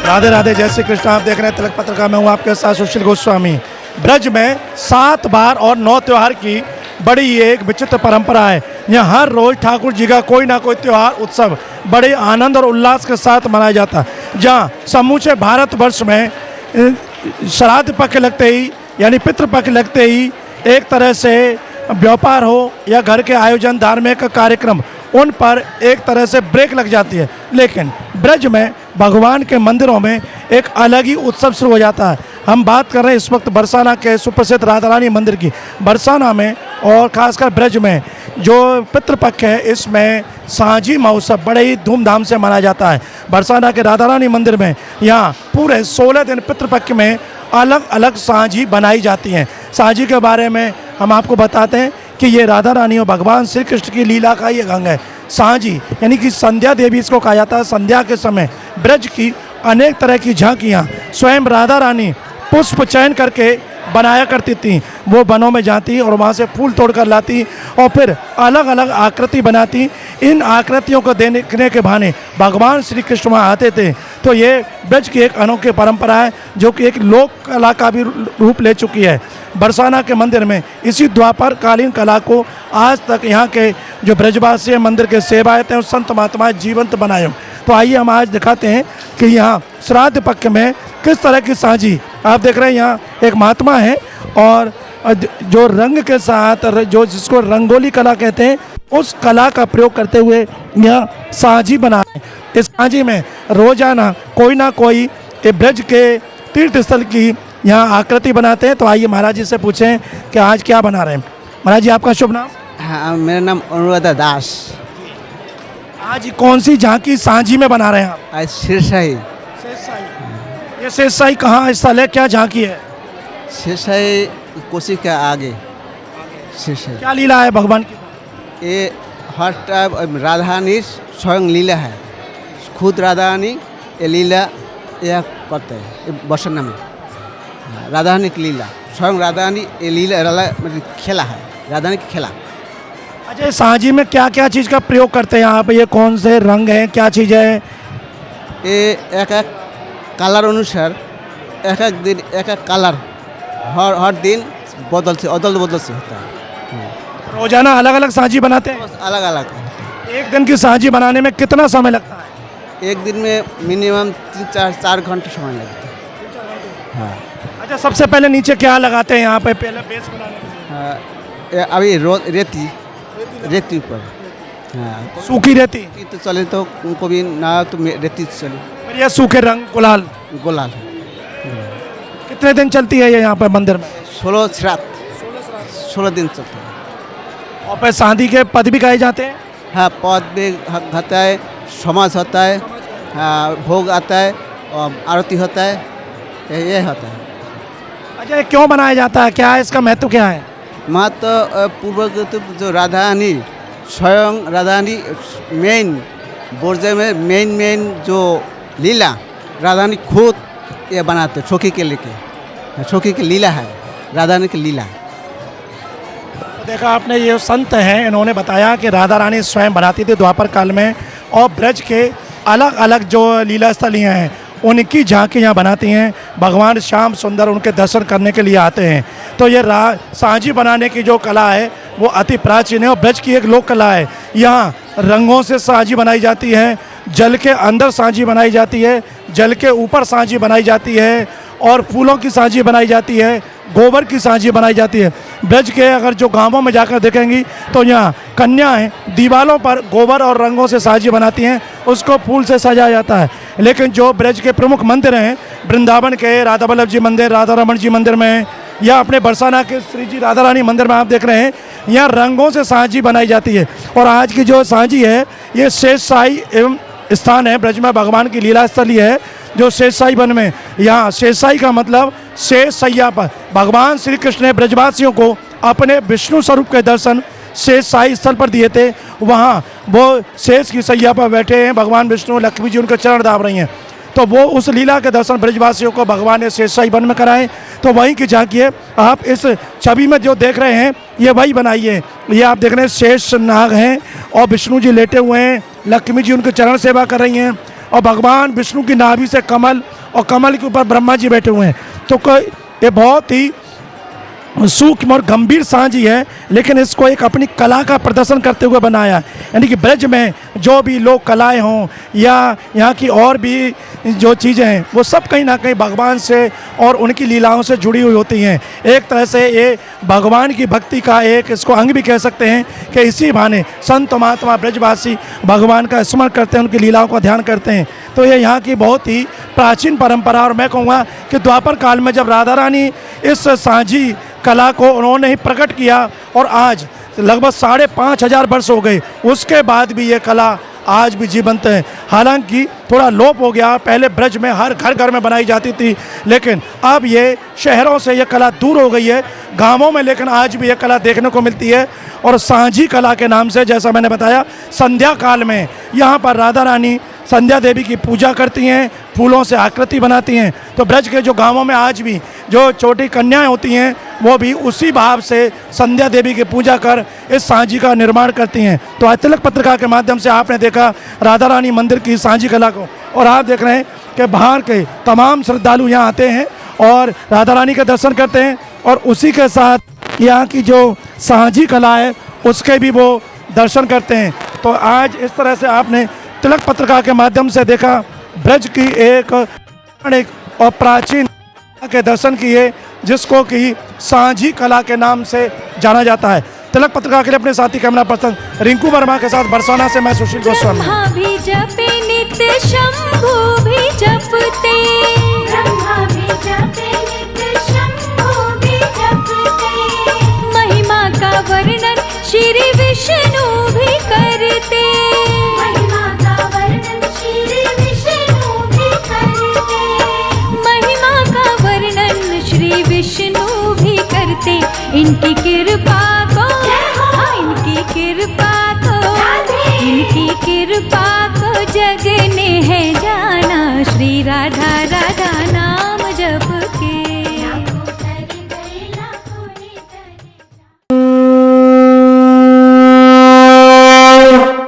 राधे राधे, जय श्री कृष्ण। आप देख रहे हैं तिलक पत्रिका में, हूँ आपके साथ सुशील गोस्वामी। ब्रज में 7 बार और 9 त्योहार की बड़ी एक विचित्र परंपरा है। यहाँ हर रोज ठाकुर जी का कोई ना कोई त्योहार उत्सव बड़े आनंद और उल्लास के साथ मनाया जाता है। जहाँ समूचे भारतवर्ष में श्राद्ध पक्ष लगते ही यानी पितृपक्ष लगते ही एक तरह से व्यापार हो या घर के आयोजन धार्मिक कार्यक्रम, उन पर एक तरह से ब्रेक लग जाती है। लेकिन ब्रज में भगवान के मंदिरों में एक अलग ही उत्सव शुरू हो जाता है। हम बात कर रहे हैं इस वक्त बरसाना के सुप्रसिद्ध राधा रानी मंदिर की। बरसाना में और खासकर ब्रज में जो पितृपक्ष है, इसमें साँझी महोत्सव बड़े ही धूमधाम से मनाया जाता है। बरसाना के राधा रानी मंदिर में यहाँ पूरे 16 दिन पितृपक्ष में अलग अलग साँझी बनाई जाती हैं। साँझी के बारे में हम आपको बताते हैं कि ये राधा रानी और भगवान श्री कृष्ण की लीला का ये अंग है। साँझी यानी कि संध्या देवी इसको कहा जाता है। संध्या के समय ब्रज की अनेक तरह की झांकियाँ स्वयं राधा रानी पुष्प चयन करके बनाया करती थी। वो वनों में जाती और वहाँ से फूल तोड़ कर लाती और फिर अलग अलग आकृति बनाती। इन आकृतियों को देखने के बहाने भगवान श्री कृष्ण वहाँ आते थे। तो ये ब्रज की एक अनोखी परंपरा है जो कि एक लोक कला का भी रूप ले चुकी है। बरसाना के मंदिर में इसी द्वापर कालीन कला को आज तक यहाँ के जो ब्रजवासी मंदिर के सेवायत हैं और संत महात्मा जीवंत बनाए। तो आइए हम आज दिखाते हैं कि यहाँ श्राद्ध पक्ष में किस तरह की साँझी आप देख रहे हैं। यहाँ एक महात्मा है और जो रंग के साथ जो जिसको रंगोली कला कहते हैं, उस कला का प्रयोग करते हुए यहाँ साँझी बना रहे हैं। इस साँझी में रोजाना कोई ना कोई ब्रज के तीर्थ स्थल की यहाँ आकृति बनाते हैं। तो आइए महाराज जी से पूछें कि आज क्या बना रहे हैं। महाराज जी, आपका शुभ नाम? हाँ, मेरा नाम अनुराधा दास। आज कौन सी झांकी साँझी में बना रहे हैं आप? आज सिरसाई। ये सिरसाई कहाँ स्थल है, क्या झांकी है? सिरसाई कोसी के आगे सिरसाई। क्या लीला है भगवान की? ये हर टाइम राधा रानी स्वयं लीला है। खुद राधा रानी ये लीला यह करते हैं बरसाना में। राधा रानी की लीला, स्वयं राधा रानी ये लीला मतलब खेला है, राधा रानी की खेला। अच्छा, साँझी में क्या क्या चीज़ का प्रयोग करते हैं यहाँ पे? ये कौन से रंग हैं, क्या चीज़ है? ये एक एक कलर अनुसार एक एक दिन एक एक कलर हर दिन अदल बदल से होता है। रोजाना अलग अलग साँझी बनाते हैं? अलग अलग। एक दिन की साँझी बनाने में कितना समय लगता है? एक दिन में मिनिमम 3-4 घंटे समय लगता है। हाँ। अच्छा, सबसे पहले नीचे क्या लगाते हैं यहाँ पे पहले बेस बनाने के लिए? हाँ, अभी रेती ऊपर। हाँ, सूखी रेती तो चले तो उनको भी ना तो रेती चले। फिर ये सूखे रंग गुलाल गोलाल। कितने दिन चलती है ये यहाँ पे मंदिर में? 16 दिन चलता है। और फिर शादी के पद भी गाए जाते हैं? हाँ, पद भी होता है, समाज होता है, हाँ, भोग आता है और आरती होता है, ये होता है। अच्छा, ये क्यों बनाया जाता है, क्या है इसका महत्व, क्या है? महत्व पूर्व जो राधा रानी स्वयं राधा रानी मेन ब्रज में मेन जो लीला राधा रानी खुद ये बनाते छोकी के लेके, छोकी की लीला है राधा रानी की लीला। देखा आपने, ये संत हैं, इन्होंने बताया कि राधा रानी स्वयं बनाती थी द्वापर काल में और ब्रज के अलग अलग जो लीला स्थलियाँ हैं उनकी झांकी यहाँ बनाती हैं। भगवान श्याम सुंदर उनके दर्शन करने के लिए आते हैं। तो ये साँझी बनाने की जो कला है वो अति प्राचीन है और ब्रज की एक लोक कला है। यहाँ रंगों से साँझी बनाई जाती है, जल के अंदर साँझी बनाई जाती है, जल के ऊपर साँझी बनाई जाती है और फूलों की साँझी बनाई जाती है, गोबर की साँझी बनाई जाती है। ब्रज के अगर जो गांवों में जाकर देखेंगी तो यहाँ कन्याएं दीवारों पर गोबर और रंगों से साँझी बनाती हैं, उसको फूल से सजाया जाता है। लेकिन जो ब्रज के प्रमुख मंदिर हैं, वृंदावन के राधा वल्लभ जी मंदिर, राधा रमण जी मंदिर में या अपने बरसाना के श्री जी राधा रानी मंदिर में आप देख रहे हैं, यहाँ रंगों से साँझी बनाई जाती है। और आज की जो साँझी है ये शेषशाही एवं स्थान है, ब्रज में भगवान की लीला स्थली है जो शेषशाही वन में। यहाँ शेषशाही का मतलब शेष सैया पर भगवान श्री कृष्ण ने ब्रजवासियों को अपने विष्णु स्वरूप के दर्शन शेषशाही स्थल पर दिए थे। वहाँ वो शेष की सैया पर बैठे हैं, भगवान विष्णु, लक्ष्मी जी उनके चरण दाब रही हैं। तो वो उस लीला के दर्शन ब्रजवासियों को भगवान ने शेषशाही वन में कराए। तो वहीं की झांकी है, आप इस छवि में जो देख रहे हैं ये वही बनाई है। ये आप देख रहे हैं शेष नाग हैं और विष्णु जी लेटे हुए हैं, लक्ष्मी जी उनके चरण सेवा कर रही हैं। और भगवान विष्णु की नाभि से कमल और कमल के ऊपर ब्रह्मा जी बैठे हुए हैं। तो ये बहुत ही सूक्ष्म और गंभीर सांझी है, लेकिन इसको एक अपनी कला का प्रदर्शन करते हुए बनाया। यानी कि ब्रज में जो भी लोक कलाएं हों या यहाँ की और भी जो चीज़ें हैं वो सब कहीं ना कहीं भगवान से और उनकी लीलाओं से जुड़ी हुई होती हैं। एक तरह से ये भगवान की भक्ति का एक इसको अंग भी कह सकते हैं कि इसी बहाने संत महात्मा ब्रजवासी भगवान का स्मरण करते हैं, उनकी लीलाओं का ध्यान करते हैं। तो ये यहाँ की बहुत ही प्राचीन परंपरा। और मैं कहूँगा कि द्वापर काल में जब राधा रानी इस सांझी कला को उन्होंने ही प्रकट किया और आज लगभग 5,500 वर्ष हो गए, उसके बाद भी ये कला आज भी जीवंत है। हालांकि थोड़ा लोप हो गया, पहले ब्रज में हर घर में बनाई जाती थी, लेकिन अब ये शहरों से ये कला दूर हो गई है गांवों में, लेकिन आज भी ये कला देखने को मिलती है। और सांझी कला के नाम से, जैसा मैंने बताया, संध्या काल में यहाँ पर राधा रानी संध्या देवी की पूजा करती हैं, फूलों से आकृति बनाती हैं। तो ब्रज के जो गांवों में आज भी जो छोटी कन्याएं होती हैं वो भी उसी भाव से संध्या देवी की पूजा कर इस सांझी का निर्माण करती हैं। तो आज तिलक पत्रिका के माध्यम से आपने देखा राधा रानी मंदिर की सांझी कला को, और आप देख रहे हैं कि बाहर के तमाम श्रद्धालु यहाँ आते हैं और राधा रानी के दर्शन करते हैं, और उसी के साथ यहाँ की जो सांझी कला है उसके भी वो दर्शन करते हैं। तो आज इस तरह से आपने तिलक पत्रिका के माध्यम से देखा ब्रज की एक और प्राचीन के दर्शन किए, जिसको कि सांझी कला के नाम से जाना जाता है। तिलक पत्रिका के लिए अपने साथी कैमरा पर्सन रिंकू वर्मा के साथ बरसाना से मैं सुशील गोस्वामी। ब्रह्मा भी जपे नित्य, शंभु भी जपते, ब्रह्मा भी जपे नित्य, शंभु भी जपते, महिमा का वर्णन श्री विष्णु भी करते, महिमा का वर्णन श्री विष्णु भी करते, महिमा का वर्णन श्री विष्णु भी करते। इनकी कृपा को, इनकी कृपा को, इनकी कृपा को जग ने है जाना। श्री राधा